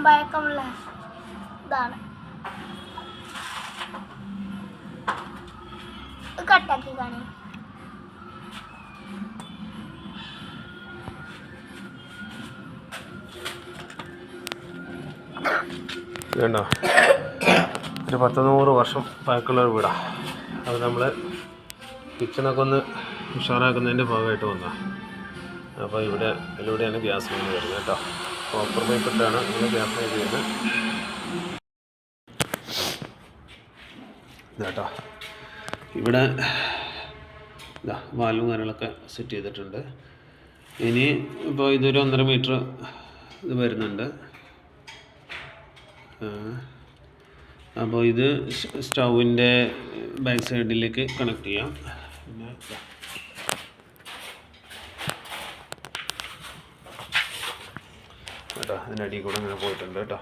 പഴക്കമുള്ള ഇതാണ്. കട്ടാക്കി കാണി. വേണ്ട ഒരു 100 വർഷം പഴക്കമുള്ള ഒരു വീടാണ്. അത് നമ്മൾ കിച്ചണൊക്കെ ഒന്ന് ഉഷാറാക്കുന്നതിൻ്റെ ഭാഗമായിട്ട് വന്നതാണ്. അപ്പോൾ ഇതിലൂടെയാണ് ഗ്യാസ് ലൈൻ വരുന്നത് കേട്ടോ. കോപ്പർ പൈപ്പ് ഇട്ടാണ് നമ്മൾ ഗ്യാസ് ലൈൻ ചെയ്യുന്നത് ഇതാട്ടോ. ഇവിടെ വാൽവും കാര്യങ്ങളൊക്കെ സെറ്റ് ചെയ്തിട്ടുണ്ട്. ഇനി ഇപ്പോൾ ഇതൊരു 1.5 മീറ്റർ ഇത് വരുന്നുണ്ട്. അപ്പോൾ ഇത് സ്റ്റൗവിൻ്റെ ബാക്ക് സൈഡിലേക്ക് കണക്ട് ചെയ്യാം. പിന്നെ കേട്ടോ അതിനടിയിൽ കൂടെ ഇങ്ങനെ പോയിട്ടുണ്ട് കേട്ടോ.